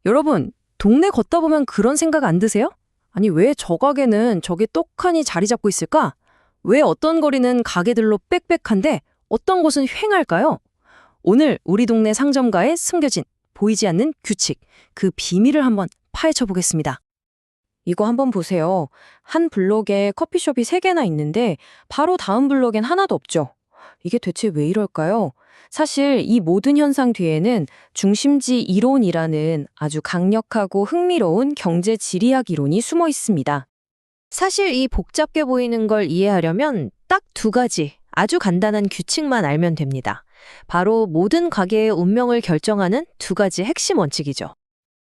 여러분, 동네 걷다 보면 그런 생각 안 드세요? 아니, 왜 저 가게는 저게 똑하니 자리 잡고 있을까? 왜 어떤 거리는 가게들로 빽빽한데 어떤 곳은 휑할까요? 오늘 우리 동네 상점가에 숨겨진 보이지 않는 규칙, 그 비밀을 한번 파헤쳐 보겠습니다. 이거 한번 보세요. 한 블록에 커피숍이 3개나 있는데 바로 다음 블록엔 하나도 없죠. 이게 대체 왜 이럴까요? 사실 이 모든 현상 뒤에는 중심지 이론이라는 아주 강력하고 흥미로운 경제 지리학 이론이 숨어 있습니다. 사실 이 복잡게 보이는 걸 이해하려면 딱 2가지 아주 간단한 규칙만 알면 됩니다. 바로 모든 가게의 운명을 결정하는 2가지 핵심 원칙이죠.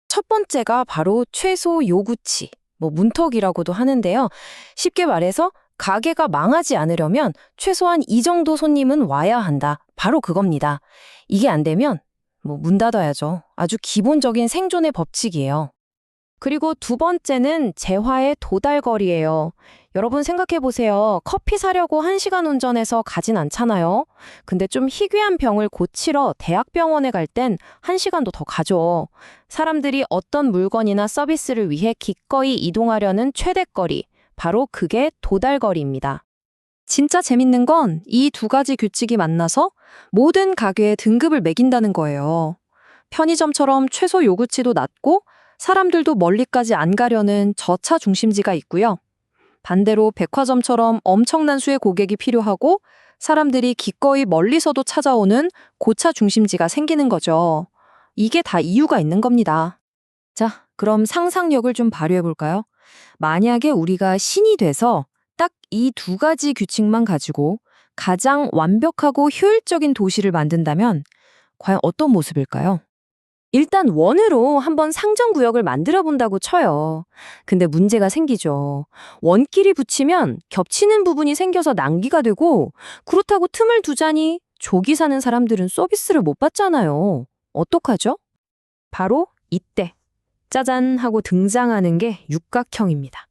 첫 번째가 바로 최소 요구치, 문턱이라고도 하는데요. 쉽게 말해서 가게가 망하지 않으려면 최소한 이 정도 손님은 와야 한다. 바로 그겁니다. 이게 안 되면 문 닫아야죠. 아주 기본적인 생존의 법칙이에요. 그리고 2번째는 재화의 도달거리예요. 여러분 생각해 보세요. 커피 사려고 1시간 운전해서 가진 않잖아요. 근데 좀 희귀한 병을 고치러 대학병원에 갈 땐 1시간도 더 가죠. 사람들이 어떤 물건이나 서비스를 위해 기꺼이 이동하려는 최대거리, 바로 그게 도달거리입니다. 진짜 재밌는 건 이 2가지 규칙이 만나서 모든 가게의 등급을 매긴다는 거예요. 편의점처럼 최소 요구치도 낮고 사람들도 멀리까지 안 가려는 저차 중심지가 있고요. 반대로 백화점처럼 엄청난 수의 고객이 필요하고 사람들이 기꺼이 멀리서도 찾아오는 고차 중심지가 생기는 거죠. 이게 다 이유가 있는 겁니다. 자, 그럼 상상력을 좀 발휘해 볼까요? 만약에 우리가 신이 돼서 딱 이 2가지 규칙만 가지고 가장 완벽하고 효율적인 도시를 만든다면 과연 어떤 모습일까요? 일단 원으로 한번 상점구역을 만들어 본다고 쳐요. 근데 문제가 생기죠. 원끼리 붙이면 겹치는 부분이 생겨서 낭비가 되고 그렇다고 틈을 두자니 조기 사는 사람들은 서비스를 못 받잖아요. 어떡하죠? 바로 이때 짜잔 하고 등장하는 게 육각형입니다.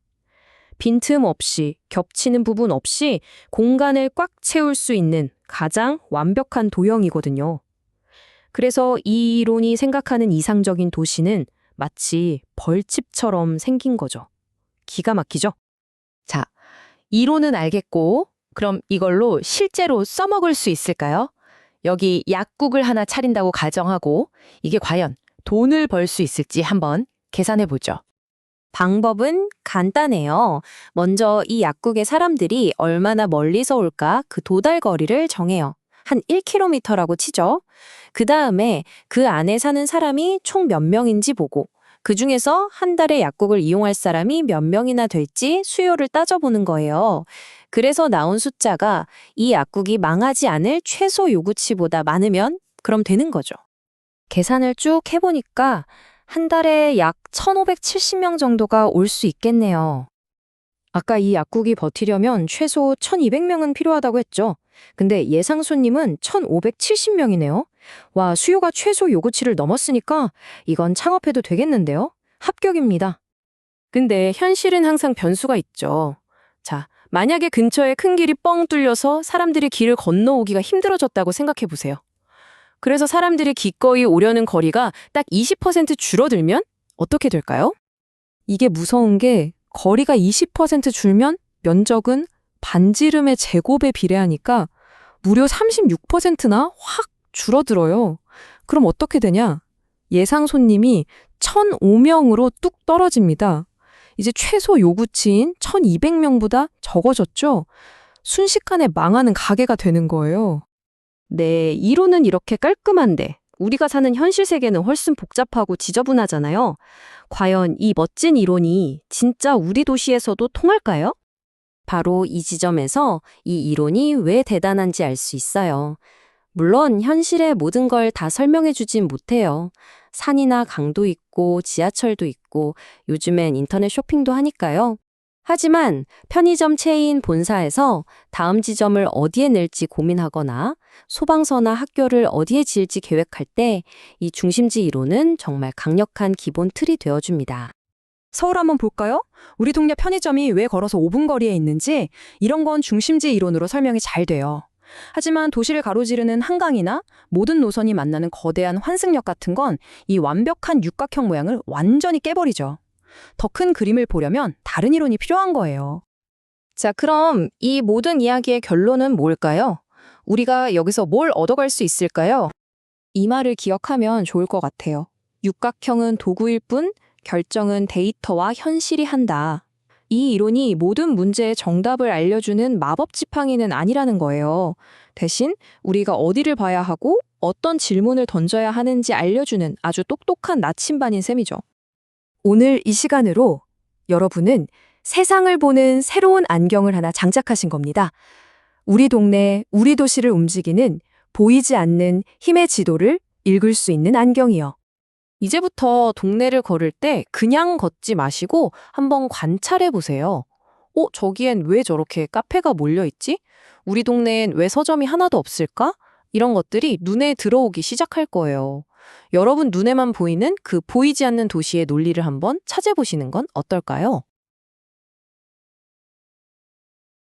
빈틈 없이 겹치는 부분 없이 공간을 꽉 채울 수 있는 가장 완벽한 도형이거든요. 그래서 이 이론이 생각하는 이상적인 도시는 마치 벌집처럼 생긴 거죠. 기가 막히죠? 자, 이론은 알겠고 그럼 이걸로 실제로 써먹을 수 있을까요? 여기 약국을 하나 차린다고 가정하고 이게 과연 돈을 벌 수 있을지 한번 계산해 보죠. 방법은 간단해요. 먼저 이 약국의 사람들이 얼마나 멀리서 올까 그 도달거리를 정해요. 한 1km라고 치죠. 그 다음에 그 안에 사는 사람이 총 몇 명인지 보고 그 중에서 한 달에 약국을 이용할 사람이 몇 명이나 될지 수요를 따져보는 거예요. 그래서 나온 숫자가 이 약국이 망하지 않을 최소 요구치보다 많으면 그럼 되는 거죠. 계산을 쭉 해보니까 한 달에 약 1,570명 정도가 올 수 있겠네요. 아까 이 약국이 버티려면 최소 1,200명은 필요하다고 했죠. 근데 예상 손님은 1,570명이네요. 와, 수요가 최소 요구치를 넘었으니까 이건 창업해도 되겠는데요? 합격입니다. 근데 현실은 항상 변수가 있죠. 자, 만약에 근처에 큰 길이 뻥 뚫려서 사람들이 길을 건너오기가 힘들어졌다고 생각해 보세요. 그래서 사람들이 기꺼이 오려는 거리가 딱 20% 줄어들면 어떻게 될까요? 이게 무서운 게 거리가 20% 줄면 면적은 반지름의 제곱에 비례하니까 무려 36%나 확 줄어들어요. 그럼 어떻게 되냐? 예상 손님이 1,005명으로 뚝 떨어집니다. 이제 최소 요구치인 1,200명보다 적어졌죠? 순식간에 망하는 가게가 되는 거예요. 네, 이론은 이렇게 깔끔한데 우리가 사는 현실 세계는 훨씬 복잡하고 지저분하잖아요. 과연 이 멋진 이론이 진짜 우리 도시에서도 통할까요? 바로 이 지점에서 이 이론이 왜 대단한지 알 수 있어요. 물론 현실의 모든 걸 다 설명해 주진 못해요. 산이나 강도 있고 지하철도 있고 요즘엔 인터넷 쇼핑도 하니까요. 하지만 편의점 체인 본사에서 다음 지점을 어디에 낼지 고민하거나 소방서나 학교를 어디에 지을지 계획할 때 이 중심지 이론은 정말 강력한 기본 틀이 되어줍니다. 서울 한번 볼까요? 우리 동네 편의점이 왜 걸어서 5분 거리에 있는지 이런 건 중심지 이론으로 설명이 잘 돼요. 하지만 도시를 가로지르는 한강이나 모든 노선이 만나는 거대한 환승역 같은 건 이 완벽한 육각형 모양을 완전히 깨버리죠. 더 큰 그림을 보려면 다른 이론이 필요한 거예요. 자, 그럼 이 모든 이야기의 결론은 뭘까요? 우리가 여기서 뭘 얻어갈 수 있을까요? 이 말을 기억하면 좋을 것 같아요. 육각형은 도구일 뿐 결정은 데이터와 현실이 한다. 이 이론이 모든 문제의 정답을 알려주는 마법 지팡이는 아니라는 거예요. 대신 우리가 어디를 봐야 하고 어떤 질문을 던져야 하는지 알려주는 아주 똑똑한 나침반인 셈이죠. 오늘 이 시간으로 여러분은 세상을 보는 새로운 안경을 하나 장착하신 겁니다. 우리 동네, 우리 도시를 움직이는 보이지 않는 힘의 지도를 읽을 수 있는 안경이요. 이제부터 동네를 걸을 때 그냥 걷지 마시고 한번 관찰해 보세요. 저기엔 왜 저렇게 카페가 몰려 있지? 우리 동네엔 왜 서점이 하나도 없을까? 이런 것들이 눈에 들어오기 시작할 거예요. 여러분 눈에만 보이는 그 보이지 않는 도시의 논리를 한번 찾아보시는 건 어떨까요?